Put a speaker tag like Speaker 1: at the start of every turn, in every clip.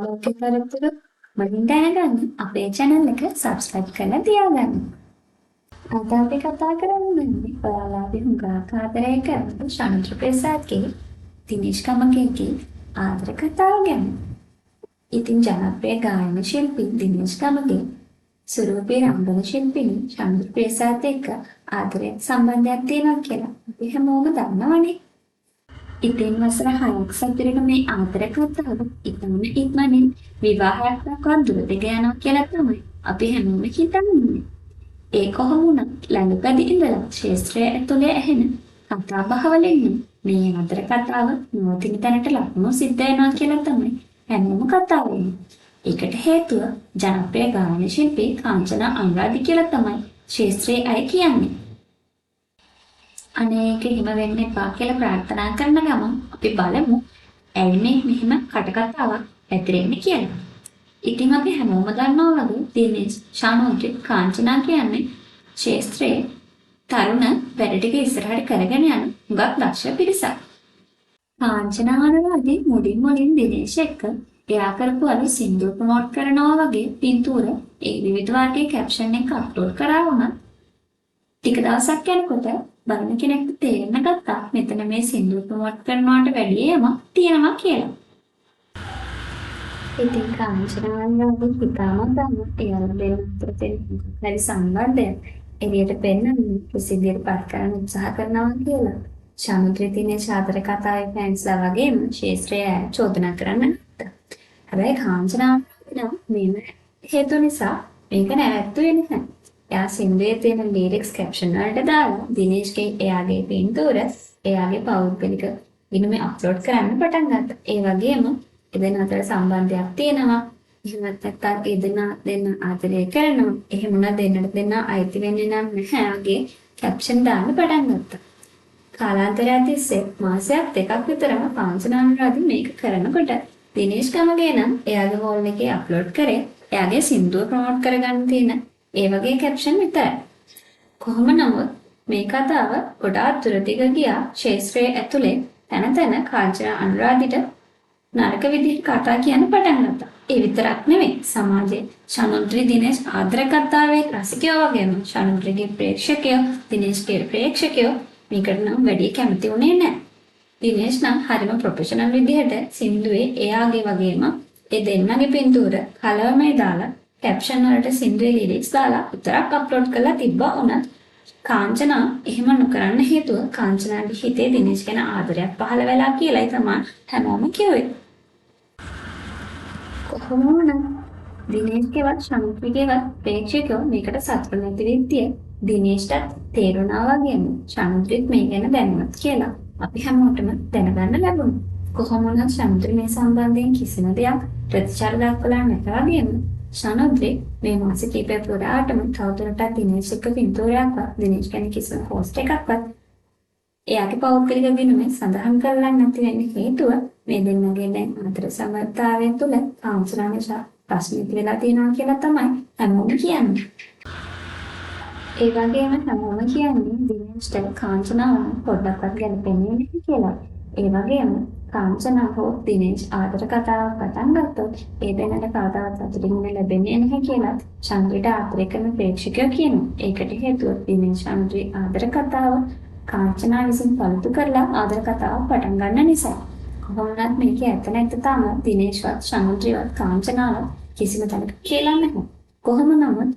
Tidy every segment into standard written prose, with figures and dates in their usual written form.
Speaker 1: ලෝකේ කරතුරු වලින් දැනගන්න අපේ channel එක subscribe කරලා තියාගන්න. අද අපි කතා කරන්නේ ඔයාලා හුඟක් ආදරය කරන ශාන්ත්‍ර ප්‍රසාද්ගේ දිනේෂ් කමකේගේ ආදර කතාව ගැන. ඉතින් ජනප්‍රිය ගායන ශිල්පී දිනේෂ් කමකේ සුරූපී රංගන ශිල්පිනී ශාන්ත්‍ර ප්‍රසාද් එක්ක ආදරයක් සම්බන්ධයක් තියෙනවා කියලා අපි හැමෝම දන්නවනේ. ඉතින් වසර 6ක් සතුරට මේ ආදර කතාව ඉක්මන ඉක්මනින් විවාහයක් දක්වා දුරට යනවා කියලා තමයි අපි හැමෝම හිතන්නේ. ඒ කොහොම වුණත් ළඟකදී ඉඳලා ශාස්ත්‍රය ඇතුලේ ඇහෙන කතා බහවලින් මේ ආදර කතාව නවතින තැනට ලකුණු සිද්ධ වෙනවා කියලා තමයි හැමෝම කතා වෙන්නේ. ඒකට හේතුව ජනප්‍රිය ගායන ශිල්පී කාංචනා අනුරාධි කියලා තමයි ශාස්ත්‍රයේ අය කියන්නේ. අනේක හිම වෙන්න එපා කියලා ප්‍රාර්ථනා කරන ගමන් අපි බලමු ඇයි මේ මෙහෙම කටකතාවක් ඇතිරෙන්නේ කියලා. ඉතින් අපි හැමෝම දන්නවා වගේ දිනේෂ් ශානෝජිත් කාංචනා කියන්නේ ශාස්ත්‍රයේ තරුණ වැඩ ටික ඉස්සරහට කරගෙන යන හුඟක් දක්ෂ පිරිසක්. කාංචනා අනුරාධි මුලින් දිනේෂ් එක්ක එයා කරපු අලුත් සින්දු ප්‍රොමෝට් කරනවා වගේ පින්තූර ඒ විවිධ වාක්‍යයේ කැප්ෂන් එක අප්ලෝඩ් කරා වුණා. ටික දවසක් යනකොට බලන කෙනෙක්ට තේරෙන්න ගත්තා මෙතන මේ සින්දු ප්‍රොමෝට් කරනවට වැඩියම තියෙනවා කියලා. ඉතින් කාංචනාවන්ගේ පිතාමහ ගන්න එයාලා දෙන්නතර තියෙන හරි සම්බන්ධයක් එළියට පෙන්වන්න ප්‍රසිද්ධියට පත් කරන්න උත්සාහ කරනවා කියලා. ශාමුද්‍රිතිනේ ආදර කතාවේ ෆෑන්ස්ලා වගේම ශාස්ත්‍රය චෝදනා කරන්න නැත්තා. හැබැයි කාංචනාව මේම හේතු නිසා මේක නැවැත්තුවේ නැහැ. එයා සින්දුවේ තියෙන ලිරික්ස් කැප්ෂන් වලට දාලා දිනේෂ්ගේ එයාගේ පින්තූර එයාගේ පෞද්ගලික ගිණුමේ අප්ලෝඩ් කරන්න පටන් ගත්තා. ඒ වගේම එදෙන අතර සම්බන්ධයක් තියෙනවා. එහෙම නැත්නම් දෙන්න ආදරය කරනවා. එහෙම නැත්නම් දෙන්නට දෙන්න අයිති වෙන්නේ නැහැ වගේ කැප්ෂන් දාන්න පටන් ගත්තා. කාලාන්තරයක් තිස්සේ මාසයක් දෙකක් විතරම කාංචනානුරාධි මේක කරනකොට දිනේෂ් කමගේ නම් එයාගේ වෝල් එකේ අප්ලෝඩ් කරේ එයාගේ සින්දුව ප්‍රොමෝට් කරගන්න තියෙන ඒ වගේ කැප්ෂන් විතරයි. කොහොම නමුත් මේ කතාව ගොඩාක් දුරදිග ගියා ශාස්ත්‍රයේ ඇතුලේ තැන කාංචනා අනුරාධිට නරක විදිහට කතා කියන්න පටන් ගත්තා. ඒ විතරක් නෙවෙයි සමාජයේ ශානුද්‍රි දිනේෂ් ආදර කතාවේ රසිකයෝ වගේම ශානුද්‍රිගේ ප්‍රේක්ෂකයෝ දිනේෂ්ගේ ප්‍රේක්ෂකයෝ මේකට නම් වැඩි කැමති වුණේ නැහැ. දිනේෂ් නම් හරිම ප්‍රොෆෙෂනල් විදිහට සින්දුවේ එයාගේ වගේම ඒ දෙන්නගේ පින්තූර කලවමේ දාලා කැප්ෂන් වලට සින්දුවේ ලිරික්ස් දාලා විතරක් අප්ලෝඩ් කරලා තිබ්බා උනත් කාංචනා එහෙම නොකරන්න හේතුව කාංචනාගේ හිතේ දිනේෂ් ගැන ආදරයක් පහළ වෙලා කියලායි තමයි හැමෝම කිව්වේ. කොහොම වුණත් දිනේෂ්ගේවත් ශානුද්‍රිගේවත් ප්‍රේක්ෂකයෝ මේකට සතුටු නැති විදිය දිනේෂ්ටත් තේරුණා වගේම ශානුද්‍රිත් මේ ගැන දැනුවත් කියලා අපි හැමෝටම දැනගන්න ලැබුණා. කොහොම වුණත් ශානුද්‍රි මේ සම්බන්ධයෙන් කිසිම දෙයක් ප්‍රතිචාර දක්වලා නැත වගේම ශානුද්‍රි මේ මාස කිහිපය පුරාටම තවදුරටත් දිනේෂ් එක්ක පින්තූරයක්වත් දිනේෂ් ගැන කිසිම පෝස්ට් එකක්වත් එයාගේ පෞද්ගලික ගිණුමේ සඳහන් කරලා නැති වෙන්න හේතුව මේ දෙන්නගේ දැන් අතර සමතාවය තුළ කාංචනා නිසා ප්‍රශ්න ඉති වෙලා තියෙනවා කියලා තමයි හැමෝම කියන්නේ. ඒ වගේම හැමෝම කියන්නේ දිනේෂ්ට කාංචනාව පොඩ්ඩක්වත් ගැලපෙන්නේ නැහැ කියලා. ඒ වගේම කාංචනා හෝ දිනේෂ් ආදර කතාවක් පටන් ගත්තොත් ඒ දෙන්නට කවදාවත් සතුටින් ලැබෙන්නේ නැහැ කියලා ශාන්ද්‍රිට ආදරය කරන ප්‍රේක්ෂකයෝ කියනවා. ඒකට හේතුව දිනේෂ් ශාන්ද්‍රි ආදර කතාව කාංචනා විසින් පළතු කරලා ආදර කතාවක් පටන් ගන්න නිසා. කොහොමවත් මේකේ ඇත්ත නැත්ත තාම දිනේෂ්වත් ශාන්ද්‍රිවත් කාංචනාවත් කිසිම තැනක කියලා නැහැ. කොහොම නමුත්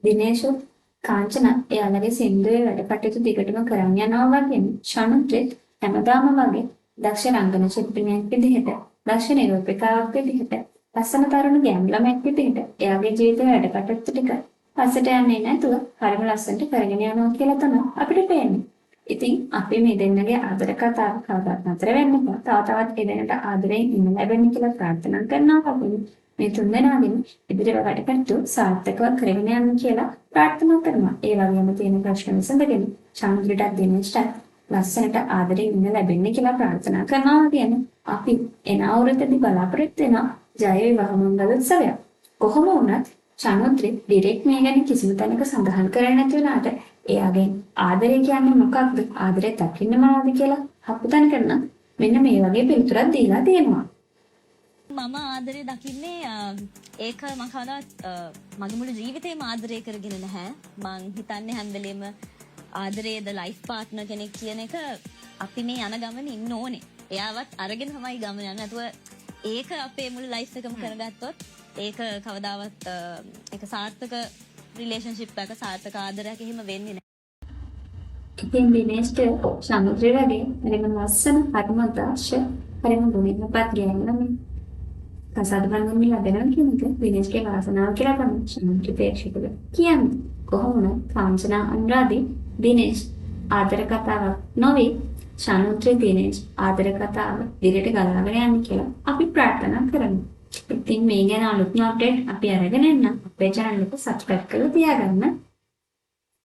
Speaker 1: දිනේෂුත් කාංචනා එයාලගේ සින්දුවේ වැඩ කටයුතු දිගටම කරන් යනවා වගේම ශාන්ද්‍රිත් හැමදාම වගේ දක්ෂ රංගන ශිල්පිනියක් විදිහට දක්ෂ නිරූපිකාවක් විදිහට ලස්සන තරුණ ගැමි ළමෙක් විදිහට එයාගේ ජීවිතේ වැඩ කටයුතු ටික පස්සට යන්නේ නැතුව හරිම ලස්සනට කරගෙන යනවා කියලා තමයි අපිට පේන්නේ. ඉතින් අපි මේ දෙන්නගේ ආදර කතාව කවදාවත් නතර වෙන්න බෑ. තව තවත් ඒ දෙන්නට ආදරයෙන් ඉන්න ලැබෙන්න කියලා ප්‍රාර්ථනා කරනවා වගේ මේ තුන්දෙනාගෙන් ඉදිරියට වැඩ කටයුතු සාර්ථකව කරගෙන යන්න කියලා ප්‍රාර්ථනා කරනවා. ඒ වගේම තියෙන ප්‍රශ්න විසඳගෙන ශාන්ද්‍රිටත් දිනේෂ්ටත් ලස්සනට ආදරයෙන් ඉන්න ලැබෙන්න කියලා ප්‍රාර්ථනා කරනවා කියන්නේ අපි එන අවුරුද්දේදී බලාපොරොත්තු වෙන ජය විවාහ මංගල උත්සවයක්. කොහොම වුණත් ශානුද්‍රි ඩිරෙක්ට් මේ ගැන කිසිම තැනක සඳහන් කරන්නේ නැති වුණාට එයාගෙන් ආදරය කියන්නේ මොකක්ද ආදරය දකින්න මොනවද කියලා හපුතන කරන මෙන්න මේ වගේ පිළිතුරක් දීලා තියෙනවා.
Speaker 2: මම ආදරේ දකින්නේ ඒක මම කවදාවත් මගේ මුළු ජීවිතේම ආදරය කරගෙන නැහැ. මං හිතන්නේ හැම වෙලෙම ආදරේද ලයිෆ් පාර්ට්නර් කෙනෙක් කියන එක අපි මේ යන ගමනේ ඉන්න ඕනේ. එයාවත් අරගෙන තමයි ගමන යන්නේ. නැතුව ඒක අපේ මුළු ලයිෆ් එකම කරගත්තොත් ඒක කවදාවත් ඒක සාර්ථක රිලේෂන්ෂිප් එකක සාර්ථක ආදරයක් එහෙම වෙන්නේ නැහැ.
Speaker 1: ඉතින් දිනේෂ්ට සමුද්‍රය වගේ හරිම ලස්සන හරිම දක්ෂ හරිම ගුණයක්පත් ගෑනුලා කසාද බඳින්න ලැබෙනවා කියන එක දිනේෂ්ගේ වාසනාව කියලා තමයි සමුද්‍ර ප්‍රේක්ෂකයෝ කියන්නේ. කොහොම වුණත් කාංචනා අනුරාධි දිනේෂ් ආදර කතාවක් නොවේ සමුද්‍ර දිනේෂ් ආදර කතාව දිගට ගලාගෙන යන්න කියලා අපි ප්‍රාර්ථනා කරමු. ඉතින් මේ ගැන අලුත්ම අප්ඩේට් අපි අරගෙන එන්න අපේ channel එක subscribe කරලා තියාගන්න.